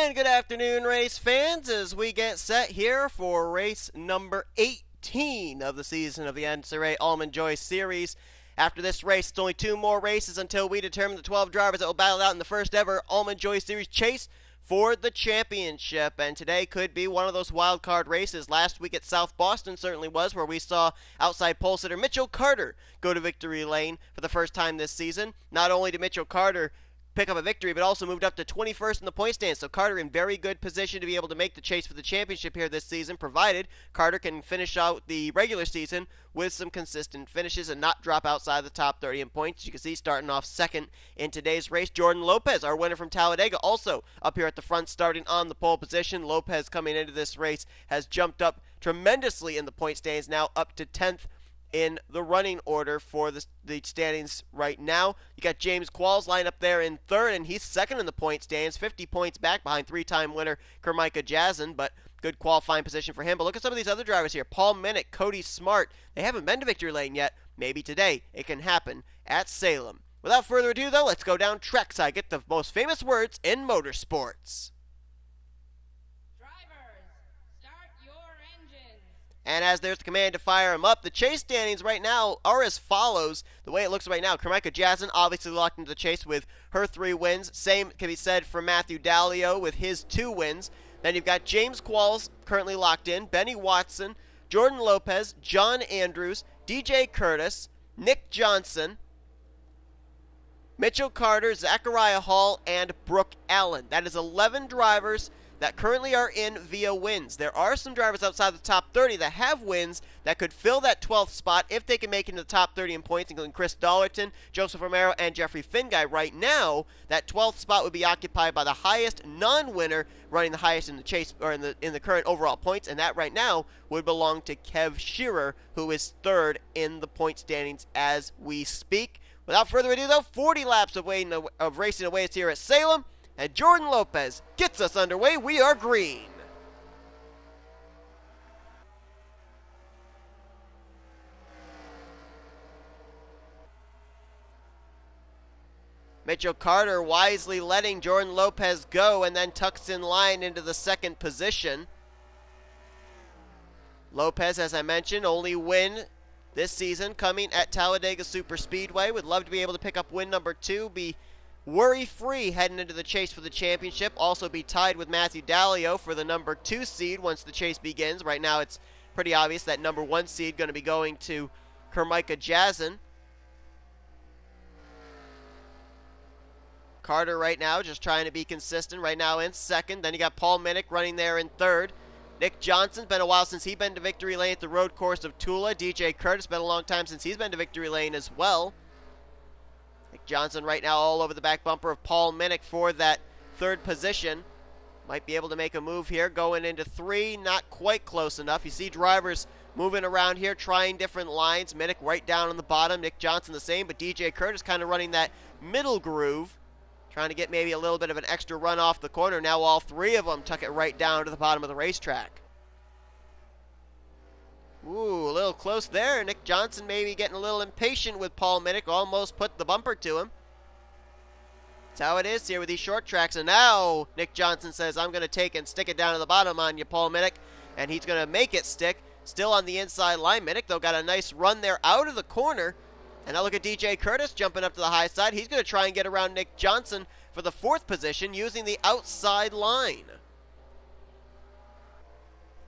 And good afternoon, race fans, as we get set here for race number 18 of the season of the NNSCRA Almond Joy Series. After this race, it's only 2 more races until we determine the 12 drivers that will battle out in the first ever Almond Joy Series chase for the championship. And today could be one of those wild card races. Last week at South Boston certainly was, where we saw outside pole sitter Mitchell Carter go to victory lane for the first time this season. Not only did Mitchell Carter pick up a victory, but also moved up to 21st in the point stand. So Carter in very good position to be able to make the chase for the championship here this season, provided Carter can finish out the regular season with some consistent finishes and not drop outside the top 30 in points. You can see starting off second in today's race, J Lopes, our winner from Talladega, also up here at the front starting on the pole position. Lopes coming into this race has jumped up tremendously in the point stands, now up to 10th in the running order for the standings right now. You got J Qualls lined up there in third, and he's second in the point stands, 50 points back behind 3-time winner K Jazzin, but good qualifying position for him. But look at some of these other drivers here. P Minnick, Cody Smart, they haven't been to victory lane yet. Maybe today it can happen at Salem. Without further ado, though, let's go down trackside, get the most famous words in motorsports. And as there's the command to fire him up, the chase standings right now are as follows. The way it looks right now, K Jazzin obviously locked into the chase with her 3 wins. Same can be said for M Daleo with his 2 wins. Then you've got J Qualls currently locked in, Benny Watson, J Lopes, John Andrews, J Kurtis, Nick Johnson, Mitchell Carter, Zachariah Hall, and Brooke Allen. That is 11 drivers that currently are in via wins. There are some drivers outside the top 30 that have wins that could fill that 12th spot if they can make it into the top 30 in points, including J Dollerton, J Romero, and Jeffrey Finguy. Right now, that 12th spot would be occupied by the highest non-winner running the highest in the chase, or in the current overall points, and that right now would belong to K Shearer, who is 3rd in the point standings as we speak. Without further ado, though, 40 laps of racing awaits here at Salem, and J Lopes gets us underway. We are green. Mitchell Carter wisely letting J Lopes go and then tucks in line into the 2nd position. Lopes, as I mentioned, only win this season coming at Talladega Superspeedway. Would love to be able to pick up win number 2, be worry-free heading into the chase for the championship. Also be tied with M Daleo for the number 2 seed once the chase begins. Right now it's pretty obvious that number 1 seed going to be going to K Jazzin. Carter right now just trying to be consistent right now in 2nd. Then you got P Minnick running there in 3rd. Nick Johnson's been a while since he's been to victory lane at the road course of Tula. J Kurtis been a long time since he's been to victory lane as well. Nick Johnson right now all over the back bumper of P Minnick for that 3rd position. Might be able to make a move here going into 3. Not quite close enough. You see drivers moving around here, trying different lines. Minnick right down on the bottom. Nick Johnson the same, but J Kurtis kind of running that middle groove, trying to get maybe a little bit of an extra run off the corner. Now all 3 of them tuck it right down to the bottom of the racetrack. Ooh, a little close there. Nick Johnson maybe getting a little impatient with P Minnick. Almost put the bumper to him. That's how it is here with these short tracks. And now Nick Johnson says, I'm going to take and stick it down to the bottom on you, P Minnick. And he's going to make it stick. Still on the inside line. Minnick, though, got a nice run there out of the corner. And now look at J Kurtis jumping up to the high side. He's going to try and get around Nick Johnson for the 4th position using the outside line.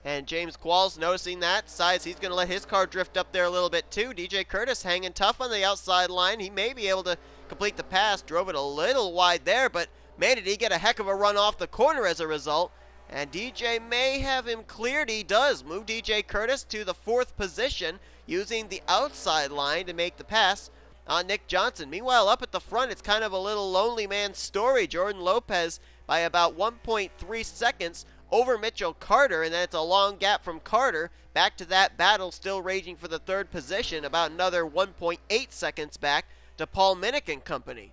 And J Qualls noticing that, decides he's going to let his car drift up there a little bit too. J Kurtis hanging tough on the outside line. He may be able to complete the pass. Drove it a little wide there, but man, did he get a heck of a run off the corner as a result. And DJ may have him cleared. He does. Move J Kurtis to the 4th position using the outside line to make the pass on Nick Johnson. Meanwhile, up at the front, it's kind of a little lonely man story. J Lopes by about 1.3 seconds over Mitchell Carter, and then it's a long gap from Carter back to that battle still raging for the 3rd position, about another 1.8 seconds back to P Minnick and company.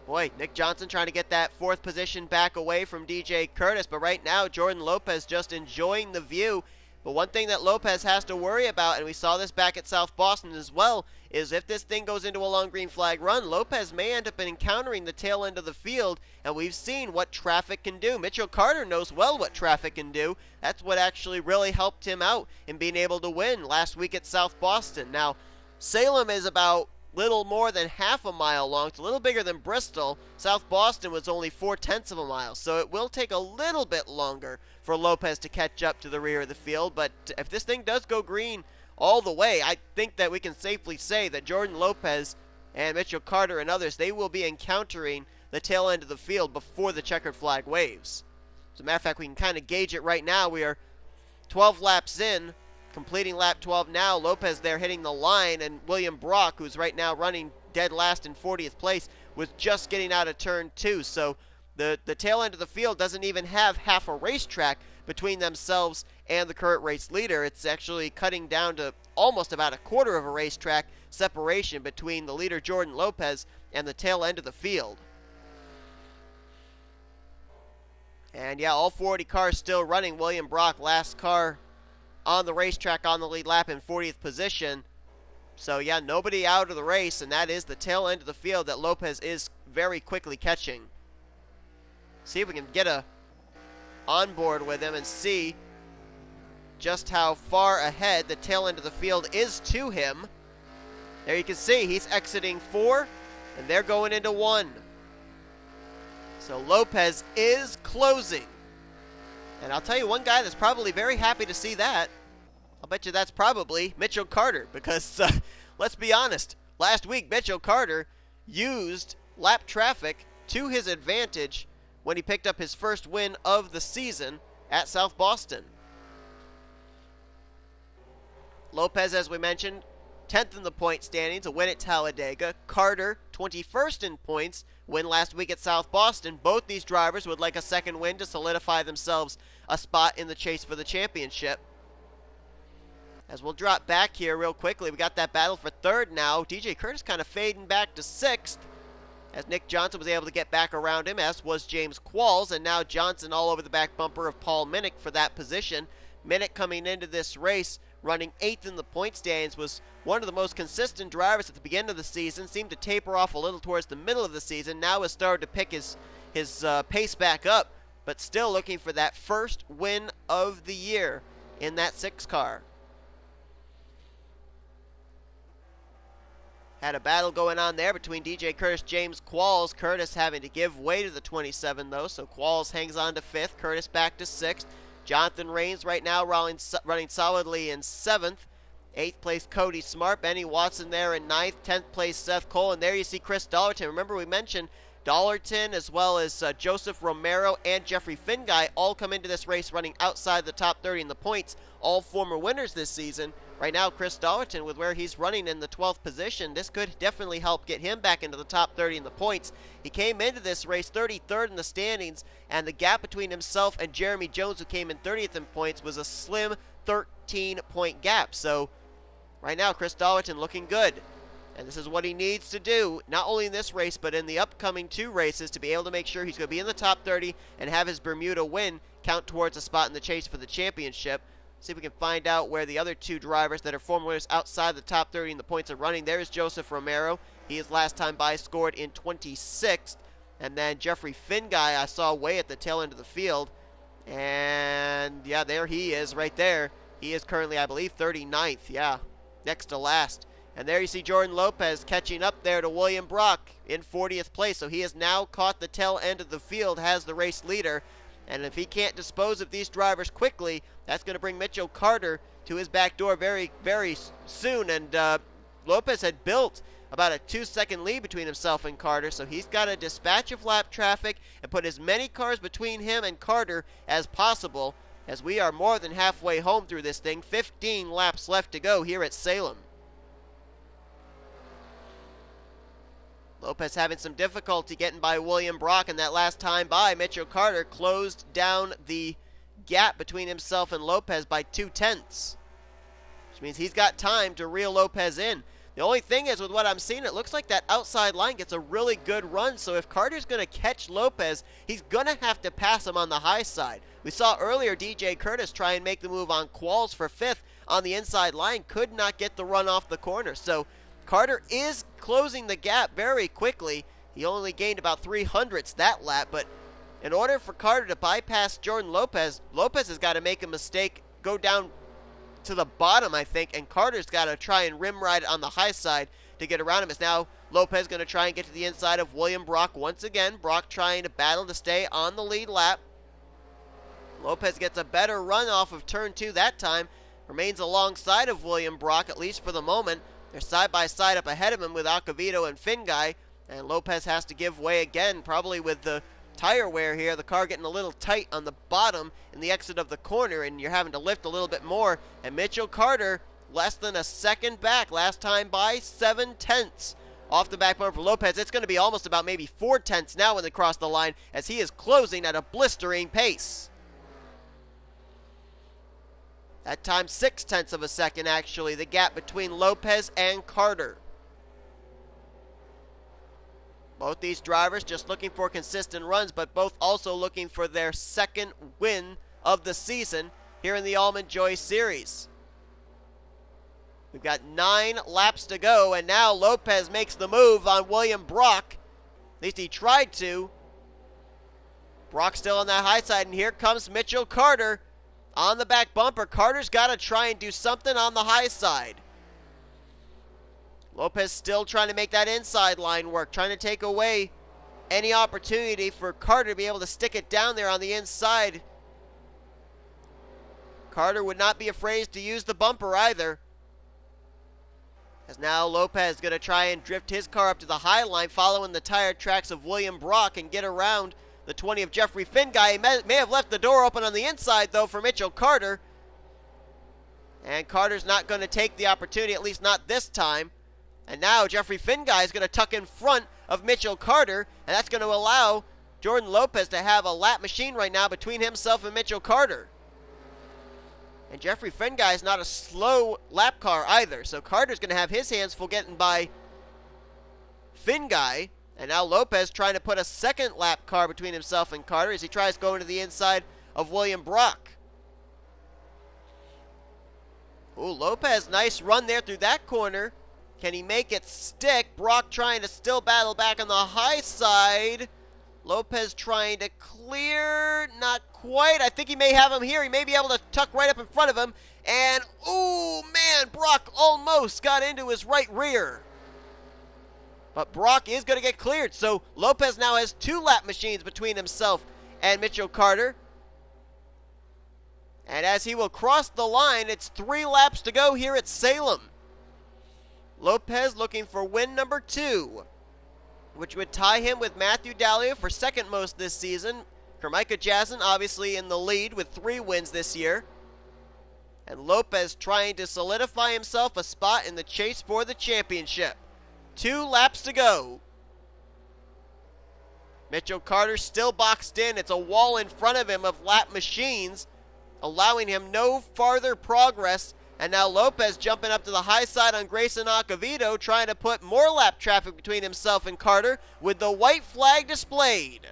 Boy, Nick Johnson trying to get that 4th position back away from J Kurtis, but right now J Lopes just enjoying the view. But one thing that Lopes has to worry about, and we saw this back at South Boston as well, is if this thing goes into a long green flag run, Lopes may end up encountering the tail end of the field, and we've seen what traffic can do. Mitchell Carter knows well what traffic can do. That's what actually really helped him out in being able to win last week at South Boston. Now, Salem is about little more than half a mile long. It's a little bigger than Bristol. South Boston was only 4/10 of a mile, so it will take a little bit longer for Lopes to catch up to the rear of the field. But if this thing does go green all the way, I think that we can safely say that Jordan Lopes and Mitchell Carter and others, they will be encountering the tail end of the field before the checkered flag waves. As a matter of fact, we can kind of gauge it right now. We are 12 laps in, completing lap 12 now. Lopes there hitting the line, and William Brock, who's right now running dead last in 40th place, was just getting out of turn 2. So the tail end of the field doesn't even have half a racetrack between themselves and the current race leader. It's actually cutting down to almost about a quarter of a racetrack separation between the leader Jordan Lopes and the tail end of the field. And yeah, all 40 cars still running. William Brock, last car on the racetrack on the lead lap in 40th position. So yeah, nobody out of the race, and that is the tail end of the field that Lopes is very quickly catching. See if we can get a on board with him and see just how far ahead the tail end of the field is to him. There you can see he's exiting 4, and they're going into 1. So Lopes is closing. And I'll tell you one guy that's probably very happy to see that. I'll bet you that's probably Mitchell Carter, because let's be honest, last week Mitchell Carter used lap traffic to his advantage when he picked up his first win of the season at South Boston. Lopes, as we mentioned, 10th in the point standings, a win at Talladega. Carter, 21st in points, win last week at South Boston. Both these drivers would like a second win to solidify themselves a spot in the chase for the championship. As we'll drop back here real quickly, we got that battle for third now. J Kurtis kind of fading back to 6th, as Nick Johnson was able to get back around him, as was J Qualls, and now Johnson all over the back bumper of P Minnick for that position. Minnick coming into this race running 8th in the point standings, was one of the most consistent drivers at the beginning of the season, seemed to taper off a little towards the middle of the season, now has started to pick his pace back up, but still looking for that first win of the year in that 6 car. Had a battle going on there between J Kurtis, J Qualls. Kurtis having to give way to the 27 though, so Qualls hangs on to 5th, Kurtis back to 6th. Jonathan Rains right now running solidly in 7th. 8th place Cody Smart, Benny Watson there in 9th. 10th place Seth Cole, and there you see Chris Dollerton. Remember we mentioned Dollerton as well as Joseph Romero and Jeffrey Finguy all come into this race running outside the top 30 in the points. All former winners this season. Right now, Chris Dollerton, with where he's running in the 12th position, this could definitely help get him back into the top 30 in the points. He came into this race 33rd in the standings, and the gap between himself and Jeremy Jones, who came in 30th in points, was a slim 13-point gap. So right now, Chris Dollerton looking good. And this is what he needs to do, not only in this race, but in the upcoming 2 races, to be able to make sure he's going to be in the top 30 and have his Bermuda win count towards a spot in the chase for the championship. See if we can find out where the other 2 drivers that are former winners outside the top 30 in the points are running. There is Joseph Romero. He is last time by scored in 26th. And then Jeffrey Finguy I saw way at the tail end of the field. And yeah, there he is right there. He is currently, I believe, 39th. Yeah, next to last. And there you see Jordan Lopes catching up there to William Brock in 40th place. So he has now caught the tail end of the field, has the race leader. And if he can't dispose of these drivers quickly, that's going to bring Mitchell Carter to his back door very, very soon. And Lopes had built about a 2-second lead between himself and Carter, so he's got to dispatch of lap traffic and put as many cars between him and Carter as possible, as we are more than halfway home through this thing. 15 laps left to go here at Salem. Lopes having some difficulty getting by William Brock, and that last time by, Mitchell Carter closed down the gap between himself and Lopes by 0.2, which means he's got time to reel Lopes in. The only thing is, with what I'm seeing, it looks like that outside line gets a really good run, so if Carter's going to catch Lopes, he's going to have to pass him on the high side. We saw earlier J Kurtis try and make the move on Qualls for 5th on the inside line, could not get the run off the corner, so Carter is closing the gap very quickly. He only gained about 300ths that lap, but in order for Carter to bypass Jordan Lopes, Lopes has got to make a mistake, go down to the bottom, I think, and Carter's got to try and rim ride on the high side to get around him. As now Lopes going to try and get to the inside of William Brock once again. Brock trying to battle to stay on the lead lap. Lopes gets a better run off of turn 2 that time. Remains alongside of William Brock, at least for the moment. They're side by side up ahead of him with Acevedo and Finguy. And Lopes has to give way again, probably with the tire wear here. The car getting a little tight on the bottom in the exit of the corner, and you're having to lift a little bit more. And Mitchell Carter, less than a second back, last time by 7/10 off the back bumper for Lopes. It's going to be almost about maybe 4/10 now when they cross the line, as he is closing at a blistering pace. That time 0.6 of a second, actually, the gap between Lopes and Carter. Both these drivers just looking for consistent runs, but both also looking for their second win of the season here in the Almond Joy Series. We've got 9 laps to go, and now Lopes makes the move on William Brock. At least he tried to. Brock still on that high side, and here comes Mitchell Carter on the back bumper. Carter's got to try and do something on the high side. Lopes still trying to make that inside line work, trying to take away any opportunity for Carter to be able to stick it down there on the inside. Carter would not be afraid to use the bumper either. As now Lopes going to try and drift his car up to the high line, following the tire tracks of William Brock, and get around the 20 of Jeffrey Finguy. He may have left the door open on the inside, though, for Mitchell Carter. And Carter's not going to take the opportunity, at least not this time. And now Jeffrey Finguy is going to tuck in front of Mitchell Carter, and that's going to allow Jordan Lopes to have a lap machine right now between himself and Mitchell Carter. And Jeffrey Finguy is not a slow lap car either, so Carter's going to have his hands full getting by Finguy. And now Lopes trying to put a second lap car between himself and Carter as he tries going to the inside of William Brock. Ooh, Lopes, nice run there through that corner. Can he make it stick? Brock trying to still battle back on the high side. Lopes trying to clear. Not quite. I think he may have him here. He may be able to tuck right up in front of him. And, ooh, man, Brock almost got into his right rear. But Brock is going to get cleared. So Lopes now has 2 lap machines between himself and Mitchell Carter. And as he will cross the line, it's 3 laps to go here at Salem. Lopes looking for win number 2, which would tie him with Matthew Daleo for second most this season. K Jazzin obviously in the lead with 3 wins this year. And Lopes trying to solidify himself a spot in the chase for the championship. 2 laps to go. Mitchell Carter still boxed in. It's a wall in front of him of lap machines, allowing him no farther progress. And now Lopes jumping up to the high side on Grayson Acevedo, trying to put more lap traffic between himself and Carter with the white flag displayed.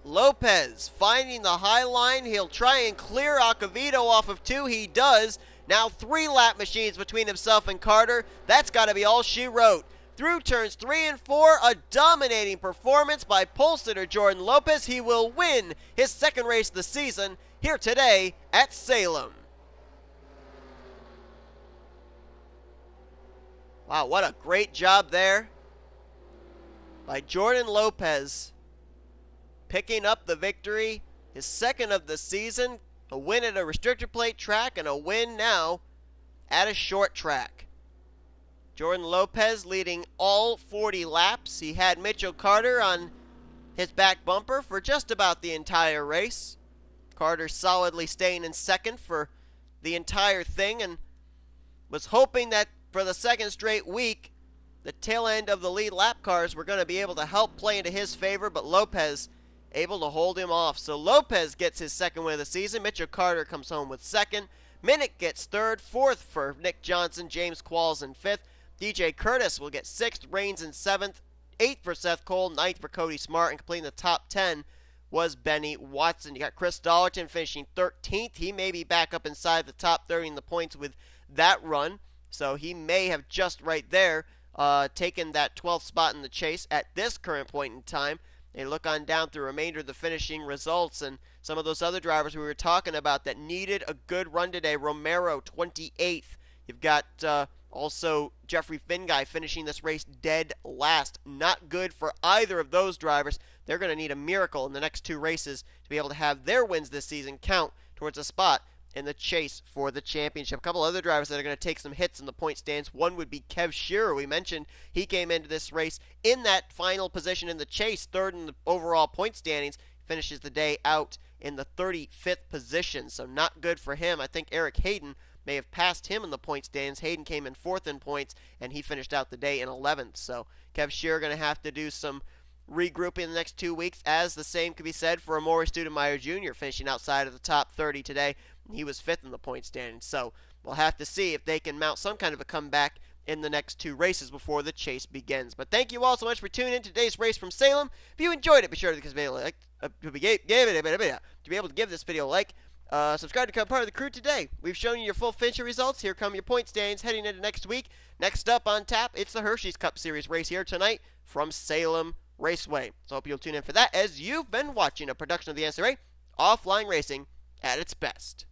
Lopes finding the high line. He'll try and clear Acevedo off of 2. He does. Now 3 lap machines between himself and Carter. That's got to be all she wrote. Through turns 3 and 4, a dominating performance by pole sitter Jordan Lopes. He will win his second race of the season here today at Salem. Wow, what a great job there by Jordan Lopes, picking up the victory, his second of the season, a win at a restrictor plate track and a win now at a short track. Jordan Lopes leading all 40 laps. He had Mitchell Carter on his back bumper for just about the entire race. Carter solidly staying in second for the entire thing, and was hoping that for the second straight week, the tail end of the lead lap cars were going to be able to help play into his favor, but Lopes able to hold him off. So Lopes gets his second win of the season. Mitchell Carter comes home with second. Minnick gets third. Fourth for Nick Johnson. James Qualls in fifth. D Kurtis will get sixth. Rains in seventh. Eighth for Seth Cole. Ninth for Cody Smart. And completing the top 10 was Benny Watson. You got Chris Dollerton finishing 13th. He may be back up inside the top 30 in the points with that run. So he may have just right there taken that 12th spot in the chase at this current point in time. They look on down through the remainder of the finishing results and some of those other drivers we were talking about that needed a good run today. Romero, 28th. You've got also Jeffrey Finguy finishing this race dead last. Not good for either of those drivers. They're going to need a miracle in the next two races to be able to have their wins this season count towards a spot in the chase for the championship. A couple other drivers that are going to take some hits in the point stands. One would be K Shearer. We mentioned he came into this race in that final position in the chase, third in the overall point standings. Finishes the day out in the 35th position, so not good for him. I think Eric Heiden may have passed him in the point standings. Heiden came in fourth in points, and he finished out the day in 11th. So K Shearer going to have to do some regrouping in the next 2 weeks, as the same could be said for Amaury Stoudemire Jr., finishing outside of the top 30 today. He was fifth in the point standings. So we'll have to see if they can mount some kind of a comeback in the next two races before the chase begins. But thank you all so much for tuning in to today's race from Salem. If you enjoyed it, be sure to be able to give this video a like. Subscribe to become part of the crew today. We've shown you your full finisher results. Here come your point standings heading into next week. Next up on tap, it's the Hershey's Cup Series race here tonight from Salem Raceway. So I hope you'll tune in for that, as you've been watching a production of the NNSCRA, offline racing at its best.